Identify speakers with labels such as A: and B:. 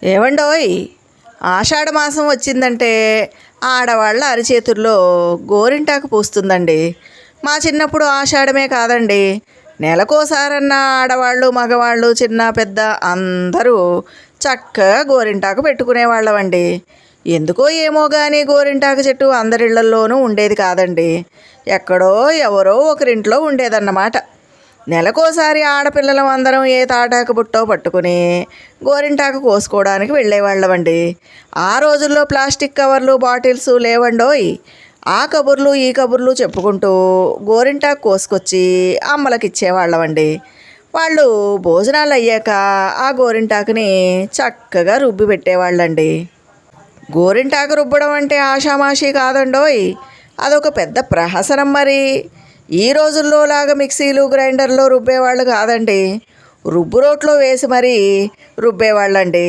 A: ఏవండోయ్, ఆషాఢ మాసం వచ్చిందంటే ఆడవాళ్ళ అరిచేతుల్లో గోరింటాకు పూస్తుందండి. మా చిన్నప్పుడు ఆషాఢమే కాదండి, నెలకోసారన్నా ఆడవాళ్ళు మగవాళ్ళు చిన్న పెద్ద అందరూ చక్కగా గోరింటాకు పెట్టుకునేవాళ్ళమండి. ఎందుకో ఏమో కానీ గోరింటాకు చెట్టు అందరిళ్లల్లోనూ ఉండేది కాదండి, ఎక్కడో ఎవరో ఒకరింట్లో ఉండేదన్నమాట. నెలకోసారి ఆడపిల్లలం అందరం ఏ తాటాకు బుట్టో పట్టుకుని గోరింటాకు కోసుకోవడానికి వెళ్ళేవాళ్ళమండి. ఆ రోజుల్లో ప్లాస్టిక్ కవర్లు బాటిల్స్ లేవండోయ్. ఆ కబుర్లు ఈ కబుర్లు చెప్పుకుంటూ గోరింటాకు కోసుకొచ్చి అమ్మలకి ఇచ్చేవాళ్ళమండి. వాళ్ళు భోజనాలు అయ్యాక ఆ గోరింటాకుని చక్కగా రుబ్బి పెట్టేవాళ్ళండి. గోరింటాకు రుబ్బడం అంటే ఆషామాషీ కాదండోయ్, అదొక పెద్ద ప్రహసనం. మరి ఈ రోజుల్లో లాగా మిక్సీలు గ్రైండర్లో రుబ్బేవాళ్ళు కాదండి, రుబ్బు రోట్లో వేసి మరీ రుబ్బేవాళ్ళండి.